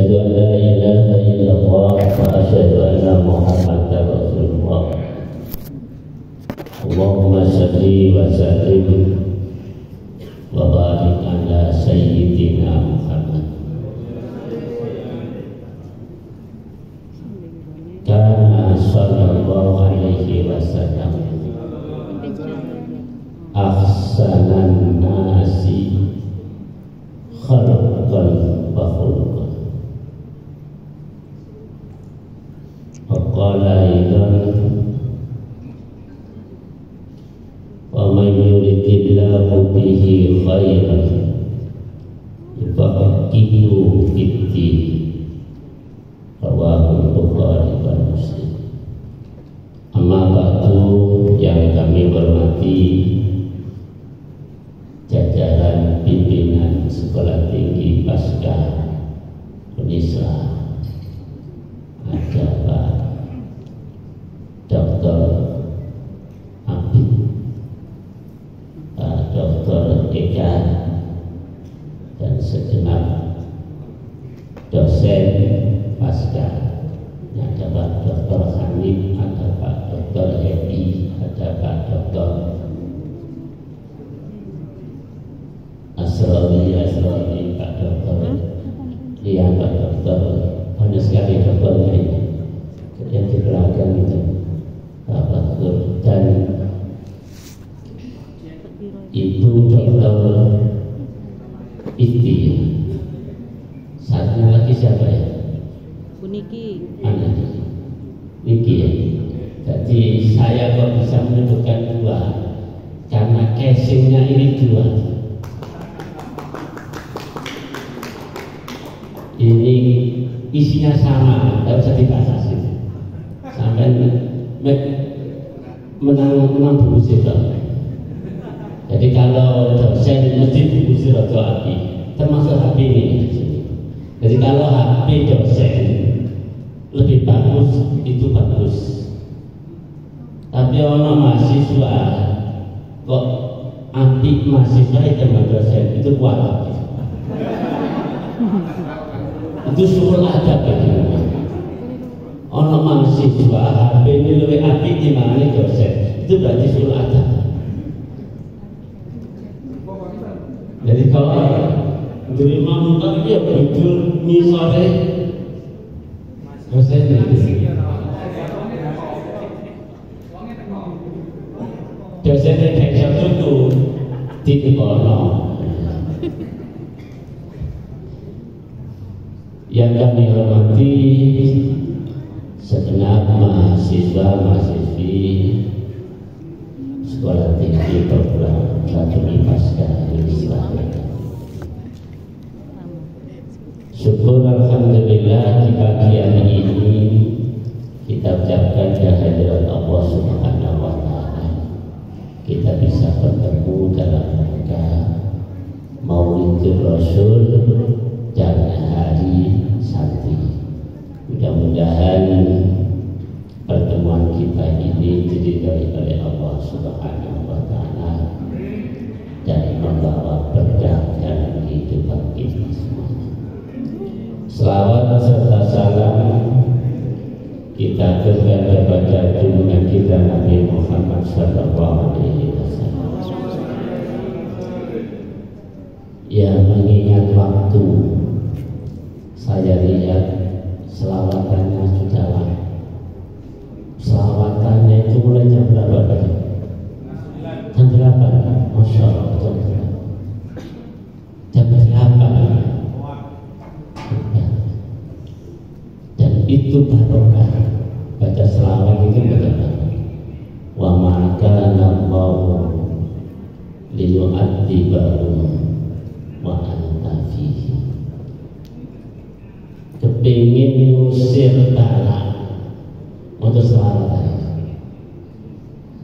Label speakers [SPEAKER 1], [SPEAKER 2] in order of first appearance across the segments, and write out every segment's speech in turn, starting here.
[SPEAKER 1] Asyhadu an la ilaha illallah wa asyhadu anna Muhammadar Rasulullah. Allahumma shalli wa sallim wa barik ala sayyidina Muhammad. Kana sallallahu alaihi wasallam ahsanan nasi khalqan wa khuluqan. Waqala aidan wa man yuridillahu bihi khairan yufaqihuhu fid-din. Rawahu Bukhari wa Muslim. Amma ba'du, yang kami hormati jajaran pimpinan Sekolah Tinggi Pasca Unisra, ada Pak Dr. Abid, Pak Dr. Eka, dan segenap dosen Pasca. Ada Pak Dr. Hanif, ada Pak Dr. Edi, ada Pak Dr. Asrori, Pak Dr. Iya, Pak Dr. Banyak sekali dokternya ini yang di belakang itu, Pak Dr. Dan Ibu Dr. Iti. Saatnya lagi siapa ya?
[SPEAKER 2] Bu Niki.
[SPEAKER 1] Niki ya. Jadi saya kok bisa menentukan dua, karena casingnya ini dua. Ini isinya sama, tidak usah dibatasi. Sampai menang buku sih. Jadi kalau dosen mesti buku sih rodo api, termasuk HP ini. Jadi kalau HP dosen lebih bagus, itu bagus. Tapi orang mahasiswa kok api mahasiswa itu dosen itu kuat. Itu syukur adab bagi orang mahasiswa HP ini lebih api dimana dosen, itu berarti syukur adab. Jadi kalau dari mampu dia betul misalnya dosen dosennya kayak satu tuh di kolam. Yang kami hormati segenap mahasiswa-mahasiswi Sekolah Tinggi Perguruan Tinggi Pasca Unisra. Syukur alhamdulillah di pagi hari ini kita ucapkan kehadiran Allah Subhanahu wa Ta'ala. Kita bisa bertemu dalam rangka Maulid Rasul dan hari Santri. Mudah-mudahan pertemuan kita ini diridhai oleh Allah Subhanahu wa Ta'ala dan membawa berkah dalam kehidupan kita semua. Selawat serta salam kita aturkan kepada junjungan kita Nabi Muhammad sallallahu alaihi wasallam. Ya, mengingat waktu, saya lihat selawatannya sudah lama. Selawatannya itu mulai jam berapa tadi? Jam 8, Masya Allah, jam 8. Dan itu barokah, baca selawat itu betul. Wa ma kana Allahu liyu'adzibahum wa anta fihi. Kepingin ngusir bala untuk selawat.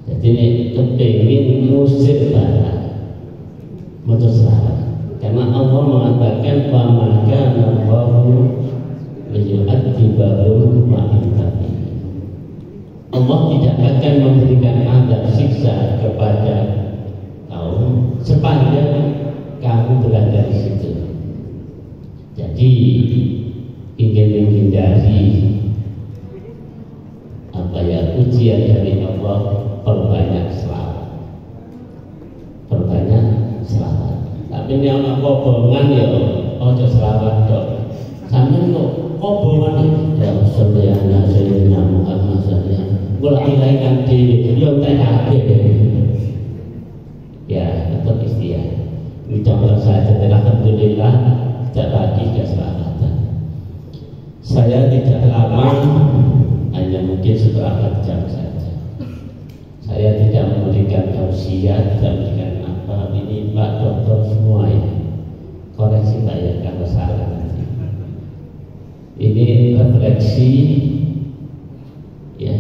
[SPEAKER 1] Jadi ini kepingin ngusir bala untuk selawat. Karena Allah mengatakan wa ma kana Allahu liyu'adzibahum wa anta fihi. Allah tidak akan memberikan azab siksa kepada kaum sepanjang kamu berada di situ. Jadi menghindari ujian dari Allah, perbanyak selawat. Tapi ini anak kobongan ya, ojo selawat dok. Sampai kok kobongan ya Rasulullah Sayyidina Muhammad sallallahu alaihi wasallam. Di yo tak ya, tetap istilah. Ini contoh saja. Alhamdulillah tidak lagi keselawatan. Saya tidak lama, hanya mungkin setelah jam saja. Saya tidak memberikan tausiah, tidak memberikan apa. Ini Pak Dokter semua ini koreksi Pak ya kalau salah nanti. Ini refleksi ya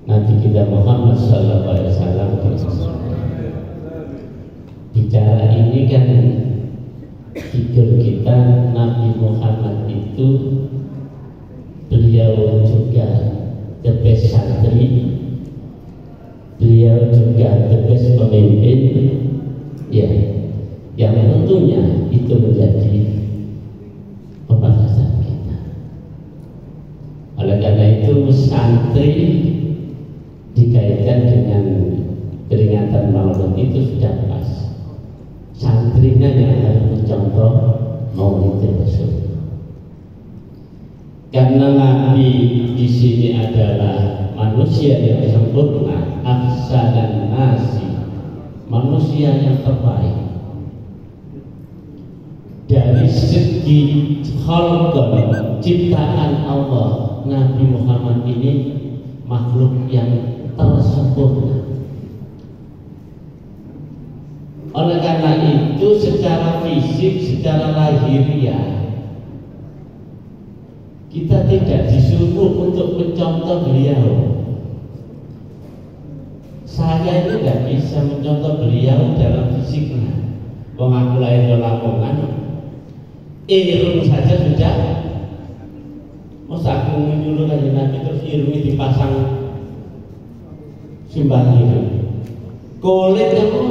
[SPEAKER 1] Nabi kita Muhammad sallallahu alaihi wasallam. Bicara ini kan figur kita, Nabi Muhammad itu beliau juga the best santri, beliau juga the best pemimpin ya, yang tentunya itu menjadi pembahasan kita. Oleh karena itu santri dikaitkan dengan peringatan Maulid itu sudah pas. Santrinya yang harus mencontoh Maulid Rasul. Karena Nabi di sini adalah manusia yang sempurna, ahsanan nasi, manusia yang terbaik. Dari segi khalqan, ciptaan Allah, Nabi Muhammad ini makhluk yang tersempurna. Oleh karena itu secara fisik, secara lahiriah kita tidak disuruh untuk mencontoh beliau. Saya itu tidak bisa mencontoh beliau dalam fisiknya. Wong aku lahir di Lamongan, irung saja sudah. Masa aku menyuruh kanjeng Nabi terus irungnya dipasang simbah irung. Kulitnya pun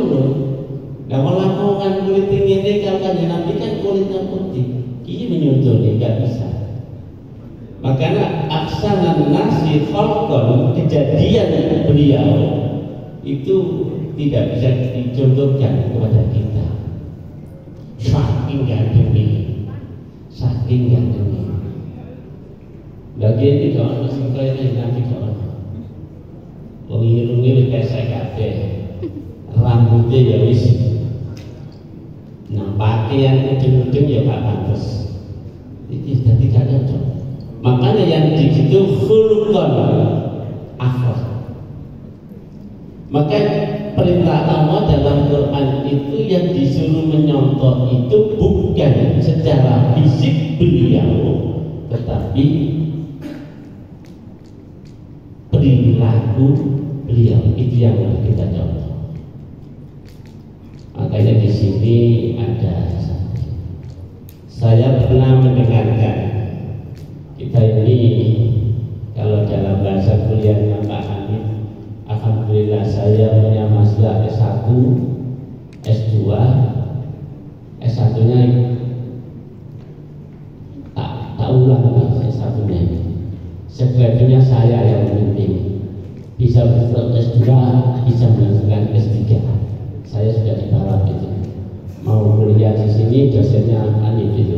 [SPEAKER 1] nah, kalau Lamongan kulit ini kalau kanjeng Nabi kan kulitnya putih, ini menyusul nggak bisa. Makanya aksanan nasi khalqan, kejadian beliau itu tidak bisa dicontohkan kepada kita. Saking gantengnya. Lagi ini kawan masih kaya Nabi kawan. Wong irunge wis pesek kabeh. Rambutnya ya wis. Nah, pakaian udeng-udeng ya gak pantes. Ini sudah tidak cocok. Makanya yang digitu khuluqan akhlak. Maka perintah Allah dalam Quran itu yang disuruh menyontoh itu bukan secara fisik beliau, tetapi perilaku beliau itu yang kita contoh. Makanya di sini ada, saya pernah mendengarkan kita ini kalau dalam bahasa kuliahnya Pak Hamid, alhamdulillah saya punya masalah S1, S2, S1-nya tak ulang S1-nya ini. Sebenarnya saya yang memimpin, bisa S2, bisa melanjutkan S3. Saya sudah di bawah itu. Mau kuliah di sini dosennya Anif itu.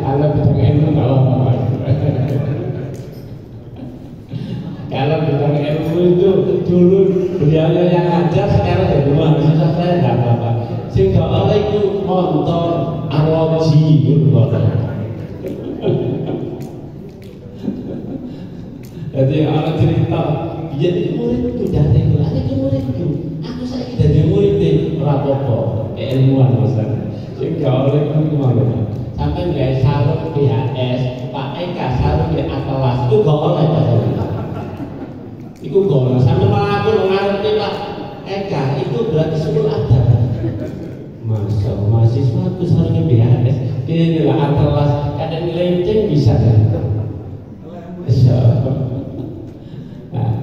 [SPEAKER 1] Kalau bidang ilmu nggak apa-apa. Kalau bidang ilmu itu dulu beliau yang ngajar, sekarang jadi mahasiswa saya nggak apa-apa. Sehingga orang itu motor aroji gitu. Jadi orang cerita, dia itu muridku dari itu, ada itu muridku. Aku saya jadi murid di rapopo, keilmuan masalah. Sehingga oleh itu mana? Sampai nggak sarung BHS, Pak Eka sarung di Atlas itu gak oleh masalah. Itu gak oleh. Sampai malah aku mengarti Pak Eka itu berarti sulul adab. Masa mahasiswa aku sarungnya BHS, ini lah Atlas, kadang lenceng bisa kan? Nah,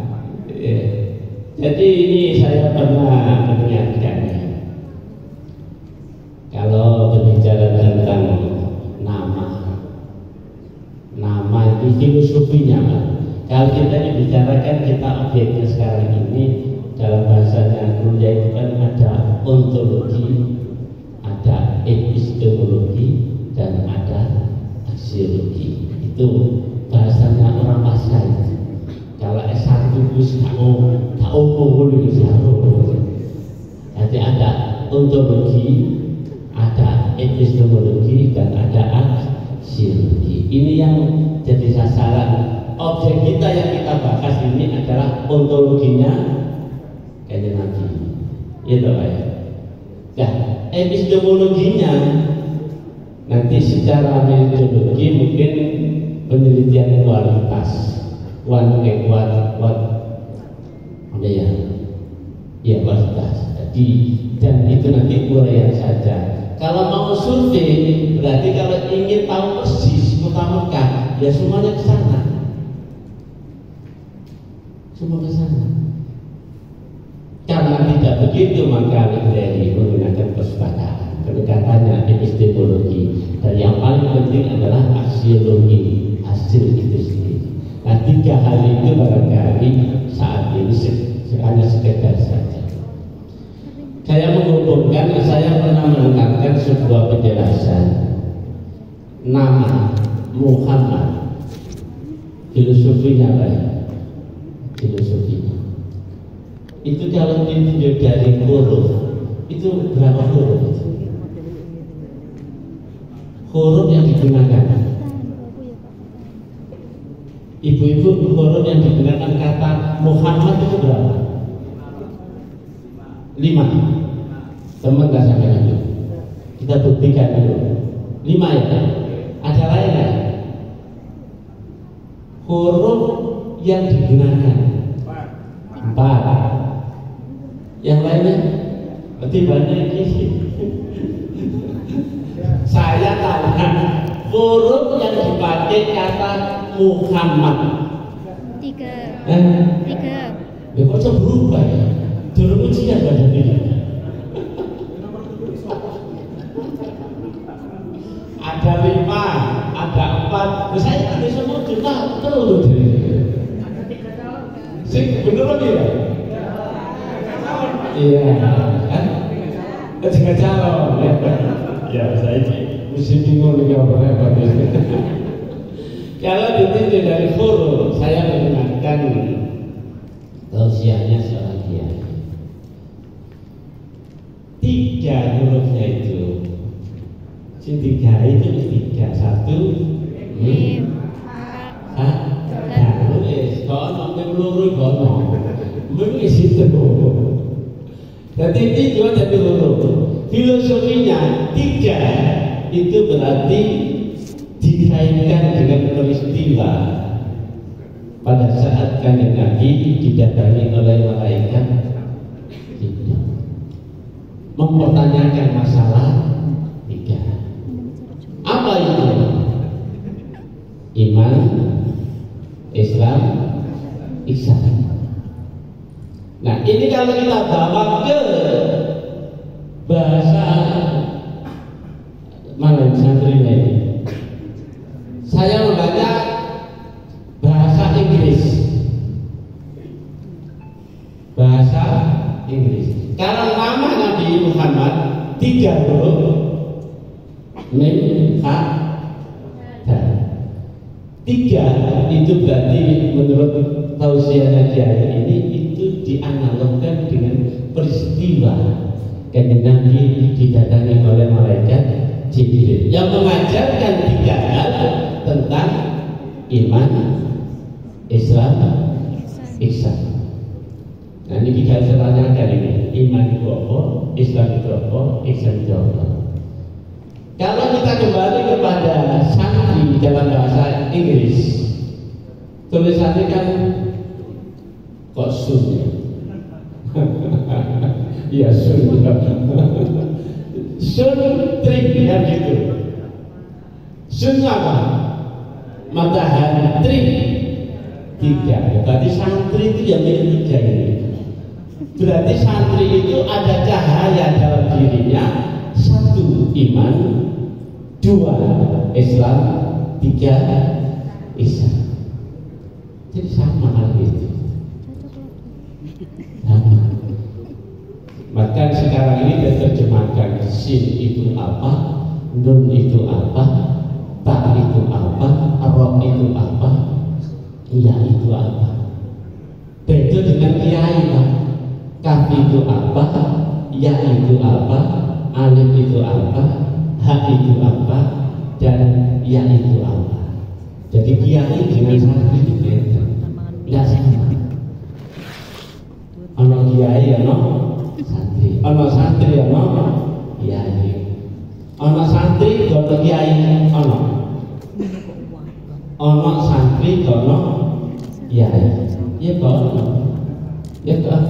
[SPEAKER 1] jadi ini saya pernah mengingatkan. Kalau kita dibicarakan kita objeknya sekarang ini dalam bahasanya guru yaitu kan ada ontologi, ada epistemologi, dan ada aksiologi. Itu bahasanya orang pasca. Kalau S1 itu tak umum dulu. Jadi ada ontologi, ada epistemologi, dan ada aksiologi. Ini yang jadi sasaran. Objek kita yang kita bahas ini adalah ontologinya kayak Nabi. Itu Pak ya. Nah, epistemologinya nanti secara metodologi mungkin penelitian kualitas, kualitas. Jadi dan itu nanti uraian saja. Kalau mau survei berarti kalau ingin tahu persis kota Mekah, ya semuanya ke sana. Semua ke sana. Karena tidak begitu maka dari menggunakan perpustakaan. Pendekatannya epistemologi dan yang paling penting adalah aksiologi, hasil itu sendiri. Nah, 3 hal itu barangkali saat ini hanya sekedar saja. Saya menghubungkan, saya pernah mendengarkan sebuah penjelasan nama Muhammad, filosofinya apa ya? Filosofinya itu kalau ditunjuk dari huruf itu berapa huruf? Huruf yang digunakan ibu-ibu, huruf yang digunakan kata Muhammad itu berapa? 5. Teman gak sampai itu kita buktikan dulu 5 ya. Ada lain ya? Huruf yang digunakan 4. Yang lainnya berarti banyak ini. Saya tanya huruf yang dipakai kata Muhammad
[SPEAKER 2] 3.
[SPEAKER 1] Ya kok bisa berubah ya? Dulu ujian pada diri. Ada 5, ada 4. Saya kan bisa mau juga terus sih bener ya? Iya, kan? Ketiga calon. Ya, saya ini mesti bingung nih apa ini. Kalau ditinjau dari huruf, saya mendengarkan tausiahnya seorang kiai. 3 hurufnya itu, 3 itu 3, 1, mim, kono peluru kono mengisi itu. Jadi ini juga jadi huruf. Filosofinya 3 itu berarti dikaitkan dengan peristiwa pada saat Kanjeng Nabi didatangi oleh malaikat Jibril mempertanyakan masalah 3. Apa itu? Iman, Islam, ihsan. Nah, ini kalau kita bawa ke bahasa mana santrinya ini, saya membaca bahasa Inggris. Bahasa Inggris. Kalau nama Nabi Muhammad 3 huruf, mim, ha, dan 3 itu berarti menurut tausiahnya kiai ini itu dianalogkan dengan peristiwa Kanjeng Nabi didatangi oleh malaikat Jibril yang mengajarkan 3 hal tentang iman, Islam, ihsan. Nah, ini kita tanyakan ini, iman itu apa, Islam itu apa, ihsan itu apa. Kalau kita kembali kepada santri dalam bahasa Inggris, tulisannya kan kok sun ya? Iya sun. Sun trik kan gitu. Sun apa? Matahari trik 3. Berarti santri itu yang milik 3 ini. Berarti santri itu ada cahaya dalam dirinya. 1 iman, 2 Islam, 3 ihsan. Jadi sama hal itu. Sama. Maka sekarang ini diterjemahkan sin itu apa, nun itu apa, ta itu apa, ro itu apa, ya itu apa. Beda dengan kiai Pak. Kaf itu apa, ya itu apa, alif itu apa, ha itu apa, dan ya itu apa. Jadi kiai dengan santri itu beda. Tidak sama. Ono kiai ono santri, ono santri ono kiai, ono santri ono kiai ono santri ono kiai. Ya kok, ya kok.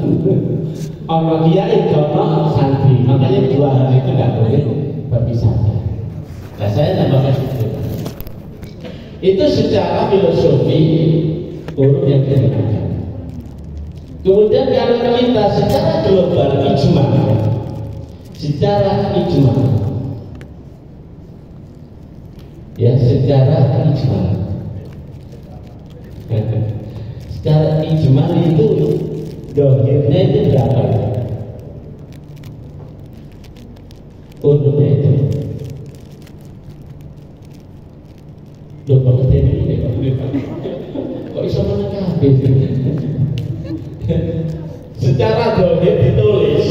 [SPEAKER 1] Ono kiai ono santri, makanya dua hal itu nggak boleh berpisah. Nah saya tambahkan itu secara filosofi huruf yang digunakan. Kemudian kalau kita secara global ijma, secara ijma, ya secara ijma, secara ijma itu dohirnya itu berapa? Hurufnya itu. Loh, kok kok bisa menangkap? Secara dohir ditulis,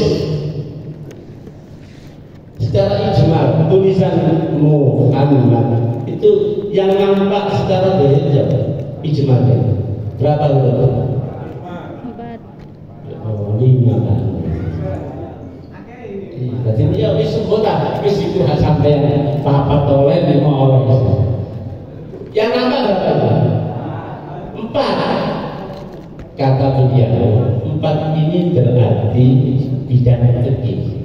[SPEAKER 1] secara ijma tulisanmu Muhammad itu yang nampak secara dohir ijma berapa huruf? 4. Oh, 5 kan. Jadi dia wis sebut tak wis itu sampai papat oleh 5 oleh. Yang nampak berapa? 4. Kata beliau, 4 ini berarti bidang fikih.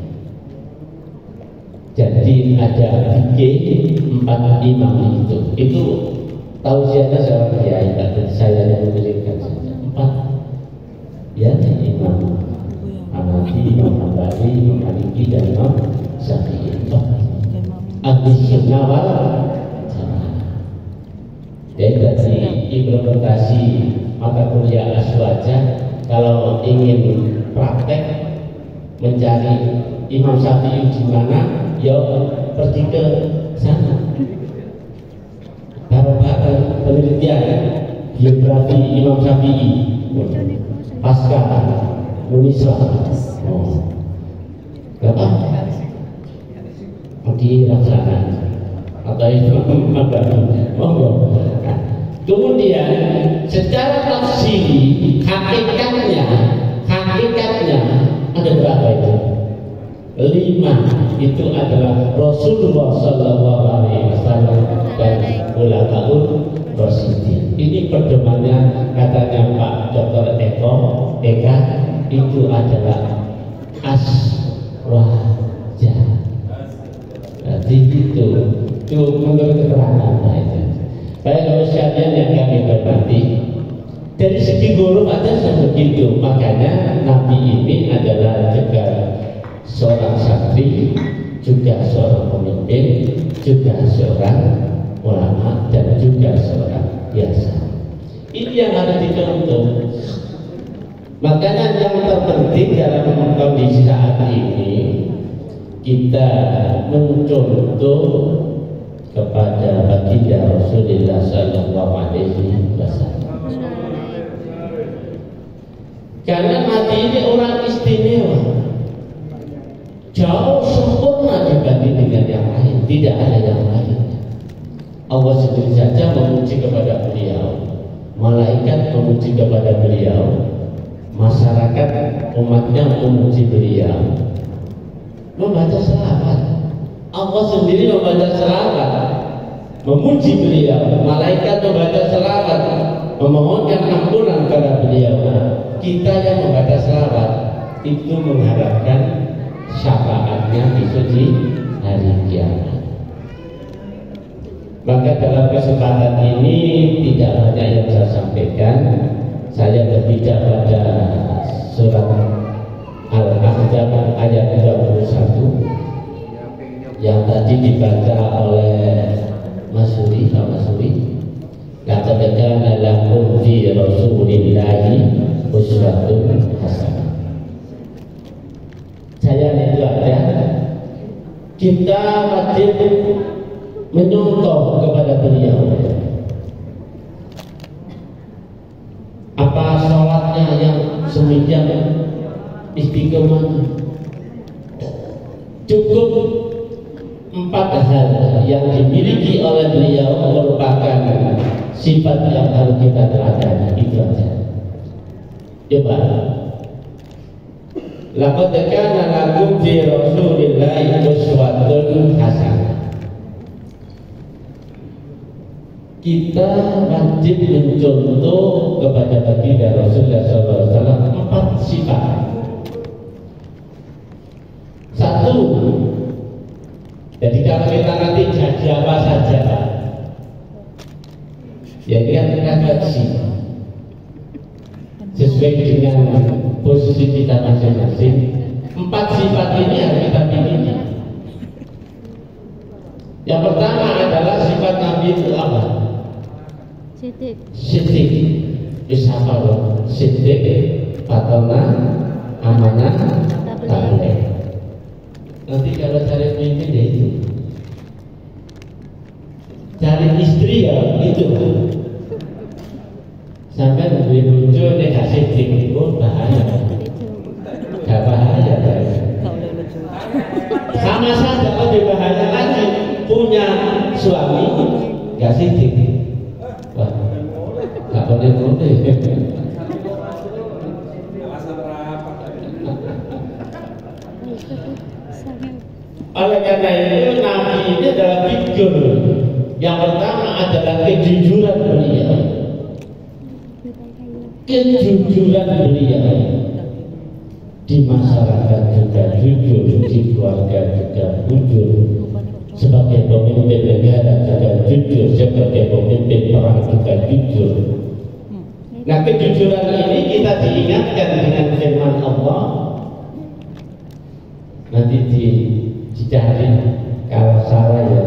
[SPEAKER 1] Jadi ada fikih 4 imam itu. Itu tausiahnya seorang kiai, saya yang mengirimkan saja. 4 ya, Imam Hanafi, Imam Hambali, Imam Maliki, dan Imam Syafi'i. Ahli sunnah wal jamaah. Jadi dari implementasi mata kuliah aswaja, kalau ingin praktek mencari Imam Syafi'i di mana, ya pergi ke sana. Bareng-bareng penelitian biografi Imam Syafi'i, pasca Unisra. Oh, berapa? Dilaksanakan atau itu apa? Monggo. Kemudian secara tafsiri hakikatnya ada berapa itu? 5 itu adalah Rasulullah Sallallahu Alaihi Wasallam dan Ulamaul Rasyidin. Ini pedomannya, katanya Pak Dr. Eka itu adalah aswaja. Jadi itu menurut keterangan itu. Baik kalau sekalian yang kami hormati, dari segi huruf ada begitu. Makanya Nabi ini adalah juga seorang santri, juga seorang pemimpin, juga seorang ulama, dan juga seorang biasa. Ini yang harus dicontoh. Makanya yang terpenting dalam kondisi saat ini, kita mencontoh kepada baginda Rasulullah Sallallahu Alaihi Wasallam. Karena Nabi ini orang istimewa, jauh sempurna dibanding dengan yang lain, tidak ada yang lain. Allah sendiri saja memuji kepada beliau, malaikat memuji kepada beliau, masyarakat umatnya memuji beliau, membaca selawat. Allah sendiri membaca selawat, memuji beliau, malaikat membaca selawat, memohonkan ampunan kepada beliau. Kita yang membaca selawat itu mengharapkan syafaatnya besok di hari kiamat. Maka dalam kesempatan ini tidak banyak yang saya sampaikan. Saya berbicara pada surat Al-Ahzab ayat 21 yang tadi dibaca oleh Mas Suri, Laqad kana lakum fi Rasulillahi uswatun hasanah. Saya itu ada, kita wajib menyontoh kepada beliau. Apa sholatnya yang semikian istiqomah? Cukup 4 hal yang dimiliki oleh beliau merupakan sifat yang harus kita teladani. Itu aja. Coba. Laqad kana lakum fi Rasulillahi uswatun hasanah. Kita wajib mencontoh kepada baginda Rasulullah SAW 4 sifat. 1, jadi kalau kita nanti jadi apa saja, ya ini kan refleksi sesuai dengan posisi kita masing-masing. 4 sifat ini harus kita miliki. Yang pertama adalah sifat Nabi itu apa? Siddiq. Bisa apa? Siddiq, patona, amanah, tabligh. Nanti kalau cari pemimpin ya itu, cari istri ya itu. Sampai lebih muncul negatif itu bahaya. Gak bahaya, sama saja lebih bahaya lagi punya suami gak sidik. Wah, gak boleh. Oleh karena itu Nabi ini adalah figur. Yang pertama adalah kejujuran beliau. Kejujuran beliau di masyarakat juga jujur, di keluarga juga jujur, sebagai pemimpin negara juga jujur, sebagai pemimpin perang juga jujur. Nah, kejujuran ini kita diingatkan dengan firman Allah. Nanti dicari kalau salah ya,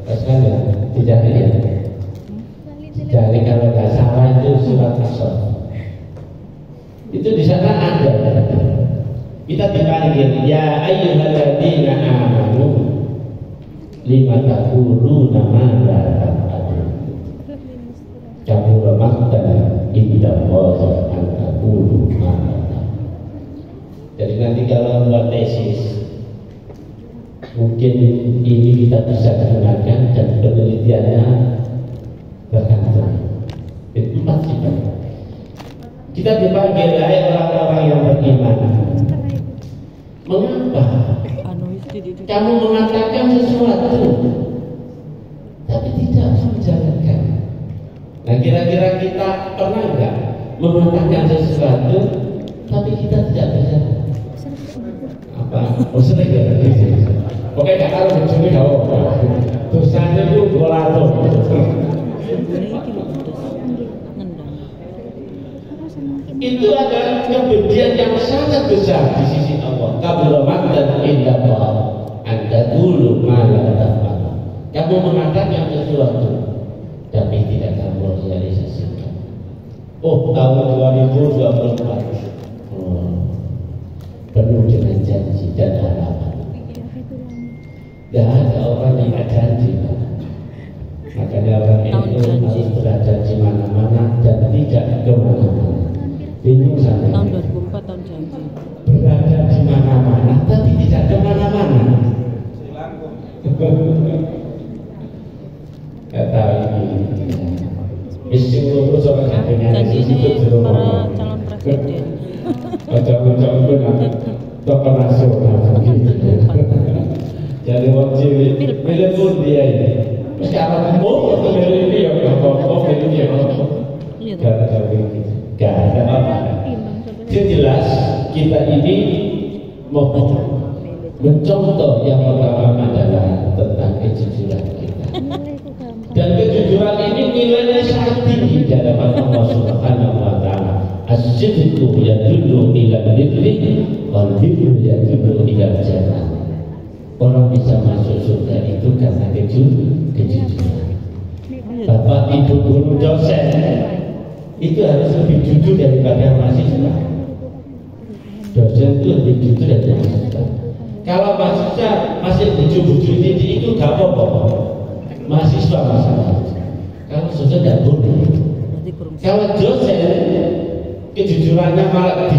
[SPEAKER 1] pasti ya dicari ya. Dicari kalau nggak salah itu surat As-Saff. Itu di sana ada. Kita dipanggil ya ayyuhalladzina amanu lima taquluna ma la taf'alun. Kabura maqtan indallahi an taqulu ma la taf'alun. Jadi nanti kalau buat tesis, mungkin ini kita bisa gunakan dan penelitiannya bergantung. Itu 4 sifat. Kita dipanggil oleh orang-orang yang beriman. Mengapa kamu mengatakan sesuatu tapi tidak menjalankan? Nah, kira-kira kita pernah enggak mengatakan sesuatu tapi kita tidak berjalan? Apa? Sering ya? Oke, gak harus mencuri kau. Dosanya itu 200. Itu adalah kebencian yang sangat besar di sisi Allah. Kabura maqtan indallah anda dulu malah dapat. Kamu mengatakan sesuatu tapi tidak kamu realisasikan. Oh, tahun 2024 penuh dengan janji dan harapan. Tidak ada orang yang ada janji. Makanya orang itu harus berada di mana-mana dan tidak kemana-mana. Bingung sampai
[SPEAKER 3] tahun 2004 tahun janji
[SPEAKER 1] berada di mana-mana tapi tidak kemana-mana. Kata ini istimewa terus orang dengan
[SPEAKER 3] janji ini para calon presiden
[SPEAKER 1] macam-macam pun tokoh nasional gitu. Jadi waktu pilih pun dia ini sekarang mau pilih dia mau pilih dia gak ada apa. Yang jelas kita ini mau mencontoh yang pertama adalah tentang kejujuran kita. Dan kejujuran ini nilainya sangat tinggi di hadapan Allah Subhanahu wa taala. As-sidqu yadullu ila al-birri wal birru yadullu ila al-jannah. Orang bisa masuk surga itu karena kejujuran. Bapak Ibu guru dosen itu harus lebih jujur daripada mahasiswa. Dosen itu lebih jujur daripada mahasiswa. Kalau mahasiswa masih bujur-bujur itu gak apa-apa. Mahasiswa masalah. Kalau dosen tidak boleh. Kalau dosen kejujurannya malah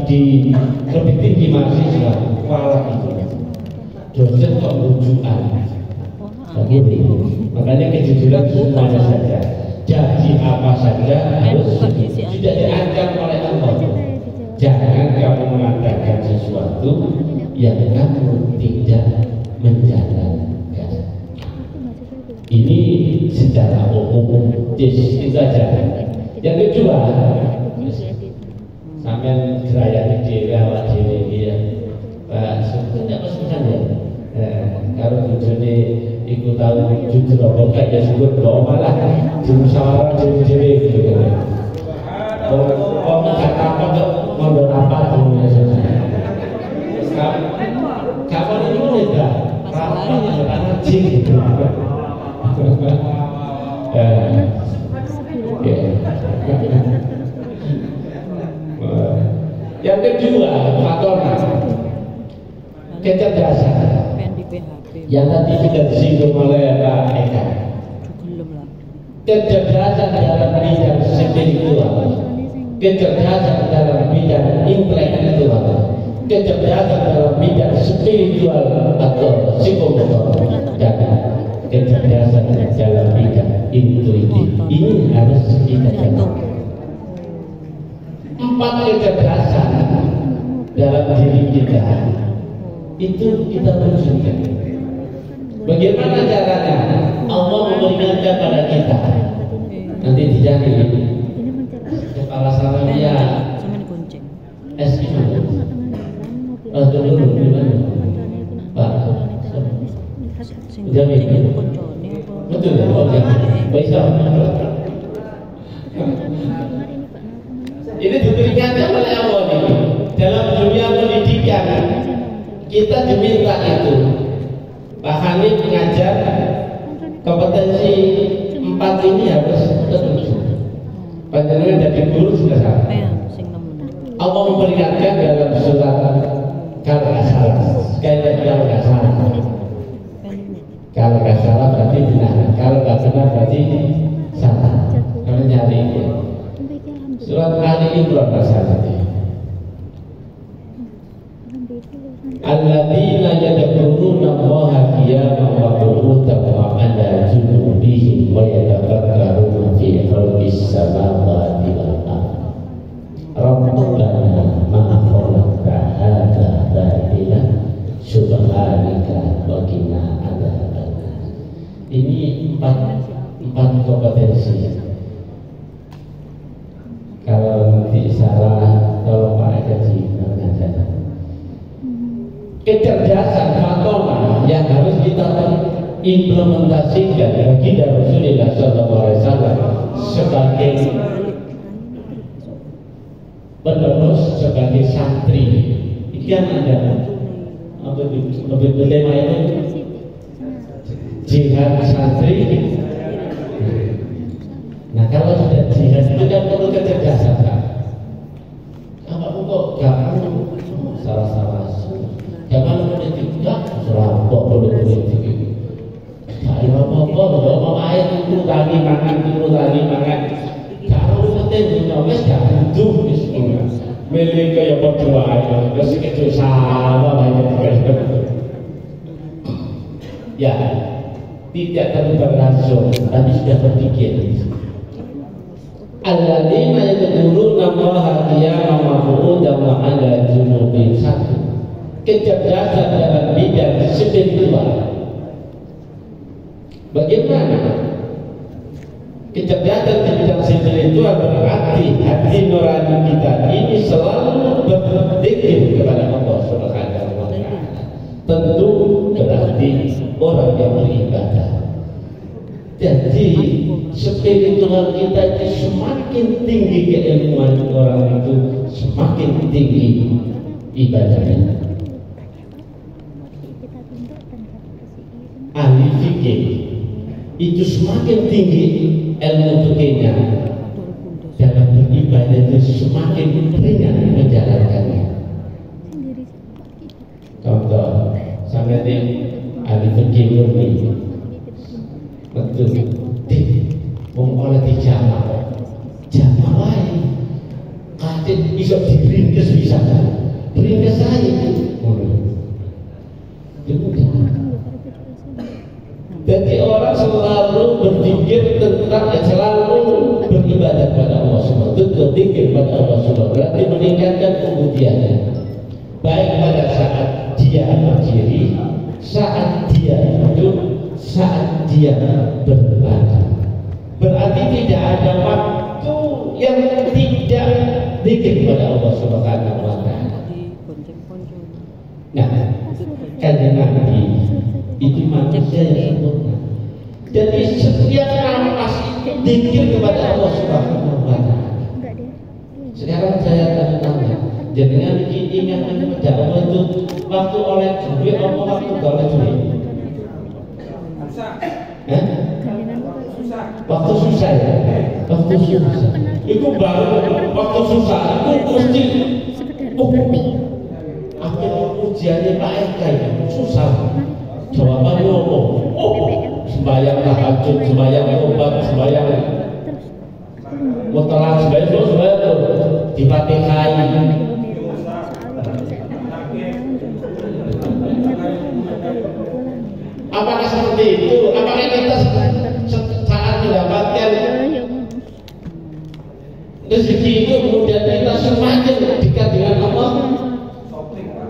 [SPEAKER 1] di lebih tinggi mahasiswa, malah itu. Dosen kok rujukan. Begitu. Makanya kejujuran semuanya saja. Jadi apa saja harus tidak diancam oleh Allah. Jangan kamu mengatakan sesuatu yang kamu tidak menjalankan. Ini secara umum itu saja. Yang kedua, sampai geraya di awak dewi ya. Pak, sebenarnya apa sebenarnya? Kalau tujuannya ikut tahu jujur apa enggak ya syukur bahwa malah musyawarah dewi gitu kan. Oh nggak apa kok mondor apa dunia kapan ini udah rapat anak cing gitu. Yang kedua faktornya kecerdasan yang tadi sudah disinggung oleh Pak Eka. Kecerdasan dalam bidang spiritual, kecerdasan dalam bidang intelektual, kecerdasan dalam bidang spiritual atau psikomotor, dan kecerdasan dalam bidang intuitif. Ini harus kita jaga. 4 kecerdasan dalam diri kita itu kita wujudkan. Bagaimana caranya? Allah memberikan pada kita. Nanti dijadi kepala salamiah es gimana? Dulu gimana? Pak, udah mikir. Betul ya? Oke. Bisa. Ini diberikan oleh Allah ini. Dalam dunia pendidikan kita diminta itu. Pak Hanif mengajar kompetensi 4 ini harus terwujud. Panjenengan jadi guru sudah sampai. Allah memperingatkan dalam surat kalau nggak salah, sekali lagi kalau nggak salah. Kalau nggak salah berarti benar, kalau nggak benar berarti salah. Kalau nyari ini. Surat Ali Imran pasal ini. Alladzina yadhkuruna Allaha qiyaman wa qu'udan wa 'ala junubihim wa yatafakkaruna fi khalqis samawati wal ardh. Rabbana ma khalaqta hadza batila subhanaka wa qina adzabannar. Ini empat kompetensi. Kalau nanti salah tolong Pak Ekaji mengajar. Kecerdasan faktor yang harus kita implementasikan bagi Rasulullah SAW sebagai penerus, sebagai santri. Ini kan ada lebih tema itu jihad santri. Nah kalau sudah jihad itu kan perlu kecerdasan kan. Kamu kok gampang salah-salah. Jangan politik, enggak serampok politik. Gak ada apa-apa, kalau mau ayat itu tadi makan. Kalau penting wis gak butuh wis milih kaya padha wae. Wis kedo sama banyak. Ya, tidak terlibat langsung, tapi sudah berpikir. Alladzina yadhkuruna Allaha qiyaman wa qu'udan wa 'ala junubihim. Kecerdasan dalam bidang spiritual. Bagaimana? Kecerdasan di bidang spiritual berarti hati nurani kita ini selalu berzikir kepada Allah Subhanahu wa Ta'ala. Tentu berarti orang yang beribadah. Jadi spiritual kita itu semakin tinggi keilmuan orang itu semakin tinggi ibadahnya. Ahli fikih itu semakin tinggi ilmu fikihnya, dalam beribadah itu semakin ringan menjalankannya. Contoh, sampai di ahli fikih murni, betul, wong oleh dijamah wae, kadang bisa diringkes bisa kan, ringkes saya Jadi orang selalu berpikir tentang selalu beribadah pada Allah SWT, berpikir pada Allah SWT, berarti meningkatkan kemudiannya. Baik pada saat dia berdiri, saat dia duduk, saat dia beribadah. Berarti tidak ada waktu yang tidak dikir pada Allah Subhanahu wa Ta'ala. Nah, kanjeng Nabi itu manusia yang sempurna. Jadi setiap nafas itu dikir kepada Allah Subhanahu wa Ta'ala. Sekarang saya tanya, jangan ingat kepada Allah itu waktu oleh duit apa waktu oleh duit? Waktu susah ya? Waktu susah. Itu baru waktu susah. Itu mesti. Akhirnya ujiannya Pak RK itu susah. Jawabannya apa? Sembahyang tahajud, sembahyang obat, sembahyang mutlak, sembahyang dipatihai. Apakah seperti itu? Apakah kita saat mendapatkan rezeki itu kemudian kita semakin dekat dengan Allah?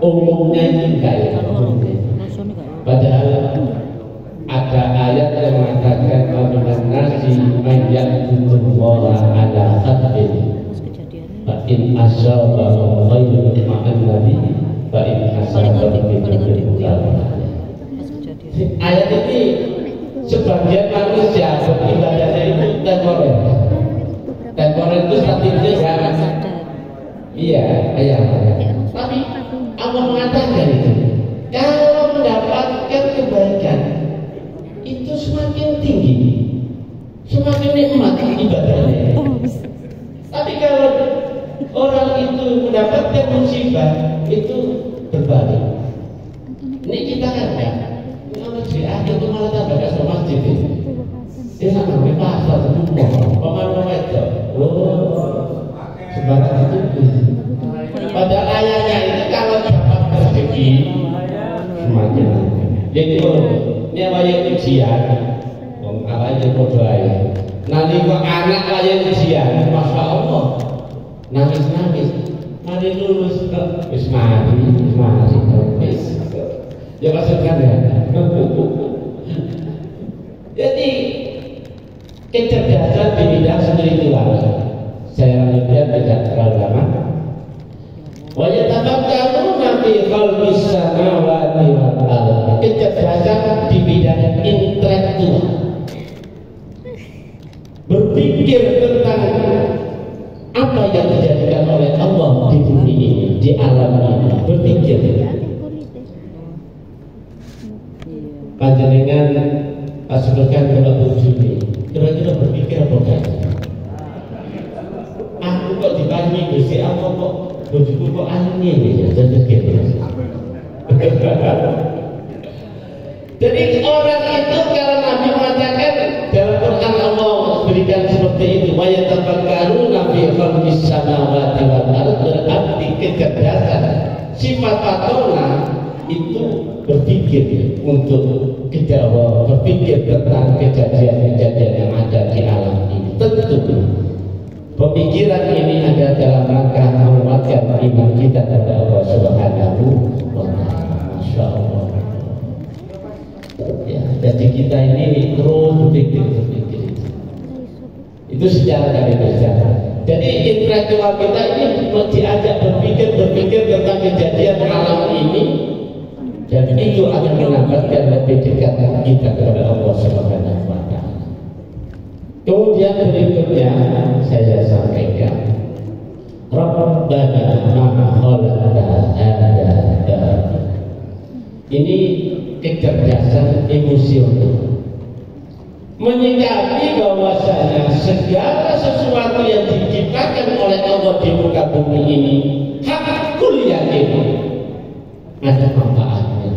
[SPEAKER 1] Umumnya enggak ya. Padahal ada ayat yang mengatakan waminan nasi mayya'budullaha ala khatin fa in asabahu khairun ma'an nabi fa in asabahu khairun. Ayat ini sebagian manusia beribadahnya itu temporer. Temporer itu statistiknya kan? Iya, tapi Allah mengatakan itu kalau mendapatkan kebaikan itu semakin tinggi, semakin nikmat ibadahnya. Tapi kalau orang itu mendapatkan musibah itu berbalik. Ini kita kan di akhir itu malah tambah gak sama masjid ini. Dia sampai pasar semua, pemain itu. Sebarang itu. Padahal ayahnya itu kalau dapat rezeki semakin. Jadi ini wayang ujian, apa aja berdoa ya. Nanti kok anak wayang ujian, masya Allah, nangis. Mari lulus ke mari. Ya maksudkan ya. Jadi kecerdasan di bidang spiritual, saya lanjutkan tidak terlalu lama. Wa yatafakkaruna fi khalqis samawati wal ardh. Kecerdasan di bidang intelektual, berpikir tentang apa yang dijadikan oleh Allah di bumi ini, di alam ini, berpikir. Panjenengan pasukan kalau Juni, kira-kira berpikir apa kan? Aku kok dipanggil Gusti Allah kok bojoku kok aneh ya, jadi gitu. Jadi orang itu kalau Nabi mengatakan dalam Quran Allah berikan seperti itu, wa yatafakkaruna fi khalqis samawati wal ardh, berarti kecerdasan sifat patona itu berpikir untuk kejauhan, berpikir tentang kejadian-kejadian yang ada di alam ini. Tentu pemikiran ini ada dalam rangka menguatkan iman kita kepada Allah Subhanahu wa Ta'ala. Masya Allah. Ya, jadi kita ini terus berpikir. Itu secara dari sejarah. Jadi intelektual kita ini diajak berpikir tentang kejadian alam ini. Dan itu akan menambahkan lebih dekat kita kepada Allah Subhanahu wa Ta'ala. Kemudian berikutnya saya sampaikan, Rabbana ma khalaqta hadza. Ini kecerdasan emosional. menyikapi bahwasanya segala sesuatu yang diciptakan oleh Allah di muka bumi ini hakul yakin ada manfaatnya,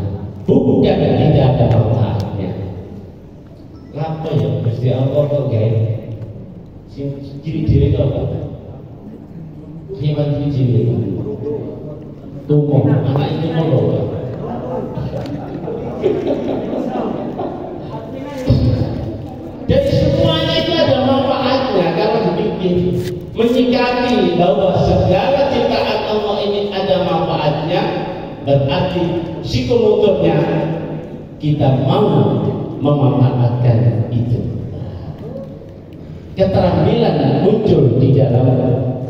[SPEAKER 1] bukan tidak ada manfaatnya. Apa ya Gusti Allah kok gawe sing ciri-ciri kok hewan ciri-ciri tumo anak itu mau jadi semuanya itu ada manfaatnya kalau dipikir, menyikapi bahwa segala ciptaan Allah ini ada manfaatnya, berarti psikomotornya kita mau memanfaatkan itu. Keterampilan muncul di dalam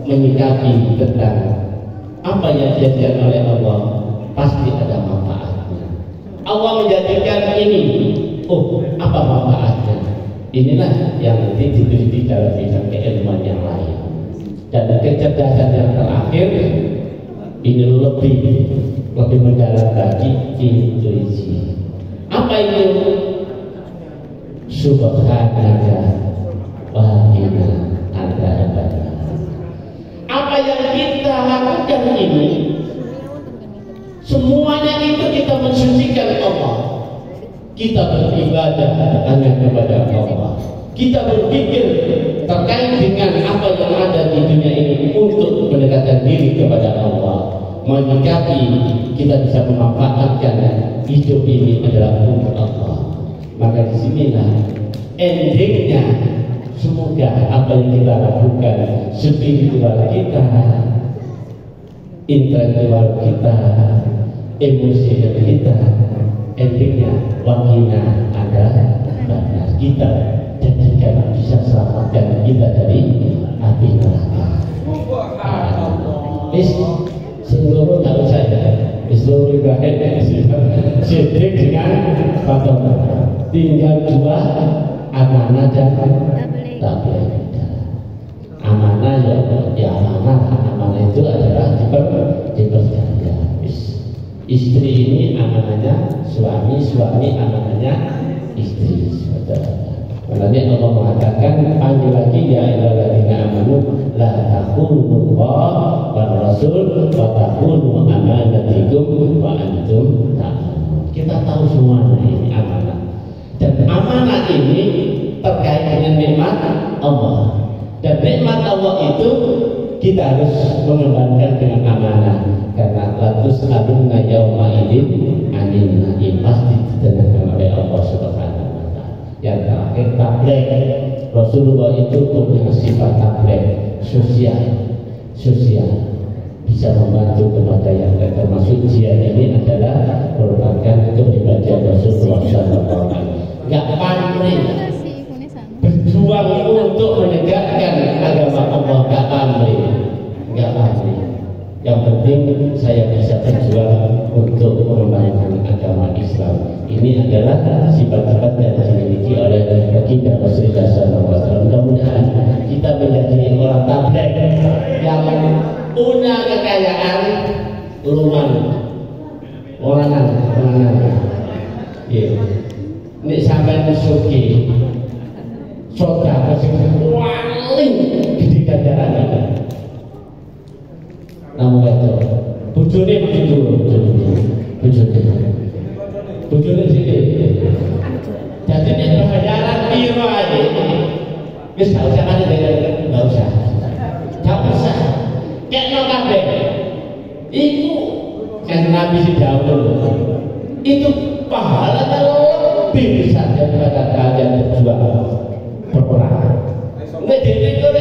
[SPEAKER 1] menyikapi tentang apa yang diajarkan oleh Allah, pasti ada manfaatnya. Allah menjadikan ini, oh apa manfaatnya? Inilah yang nanti diteliti dalam bidang keilmuan yang lain. Dan kecerdasan yang terakhir ini lebih mendalam lagi, intuisi. Apa itu? Subhanaka wa inna anta abada. Apa yang kita lakukan ini, semuanya itu kita mensucikan Allah. Kita beribadah hanya kepada Allah. Kita berpikir terkait dengan apa yang ada di dunia ini untuk mendekatkan diri kepada Allah. Menyikapi kita bisa memanfaatkan hidup ini adalah untuk Allah. Maka disinilah endingnya. Semoga apa yang kita lakukan, spiritual kita, intelektual kita, emosional kita, endingnya wakina ada benar kita jadikan bisa selamatkan kita dari api neraka. Seluruh tak usah ya, seluruh ibadah sidik dengan fatwa. Tinggal dua, amanah dan tak boleh. Amanah ya amanah itu adalah dipercaya. Istri ini amanahnya suami, suami amanahnya istri. Makanya Allah mengatakan panggil lagi ya ayyuhalladzina amanu la takhunu Allah wa rasul wa takhunu amanatikum wa antum ta'lamun. Kita tahu semuanya ini amanah. Dan amanah ini terkait dengan nikmat Allah. Dan nikmat Allah itu kita harus mengembangkan dengan amanah. Karena latus alunna yauma idin anin naim, pasti ditanyakan oleh Allah Subhanahu wa taala. Yang terakhir tabligh. Rasulullah itu punya sifat tabligh sosial bisa membantu kepada yang lain, termasuk jihad ini adalah merupakan kepribadian Rasulullah SAW. Nggak pamrih, berjuang untuk menegakkan agama Allah, nggak pamrih. Yang penting saya bisa berjuang untuk mengembangkan agama Islam. Ini adalah sifat-sifat yang dimiliki oleh baginda Rasulullah SAW. Mudah-mudahan kita menjadi orang tabligh yang punya kekayaan rumah, orangan. Ini sampai suki, saudara sing paling gede ganjaran. Namun itu, bujune begitu, bujune sini. Jadi ini bayaran piro aja. Wis gak usah kan nggak usah. Kayak no kabeh. Itu kan Nabi si Daud. Itu pahalanya lebih besar daripada kalian berjuang berperang. Nek dipikir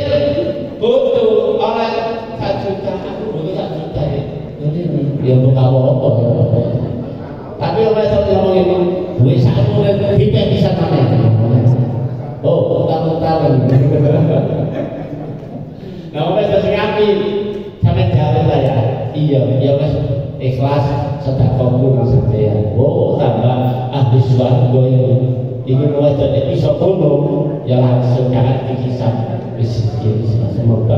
[SPEAKER 1] butuh orang 1 juta, aku butuh 1 juta ya. Ya bukan apa-apa ya. Tapi orang itu ngomong ini, gue saat mulai kita bisa mana? Oh, utang-utangan. Nah, orang itu ngapi sampai jauh lah ya. Iya, mas ikhlas sedekah pun sampai. Oh, tambah ahli swarga ini mulai jadi bisa kuno, ya langsung jangan dihisap. Semoga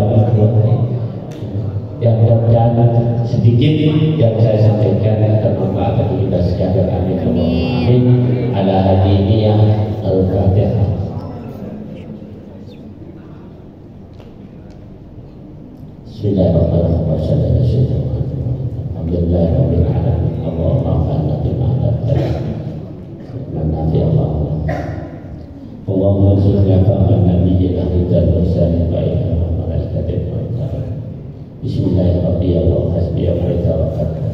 [SPEAKER 1] yang mudah-mudahan sedikit yang saya sampaikan bermanfaat bagi kita sekalian. Amin. Ala hadiniyah al-Fatihah. Bismillahirrahmanirrahim. Alhamdulillahirabbil alamin. Allahumma anfa'na bima 'allamtana. Nabi Allah. Allahumma salli ala nabiyyina hidal mursalin wa ala malaikatil muqarrabin. Bismillahirrahmanirrahim. Hasbi wa tawakkal.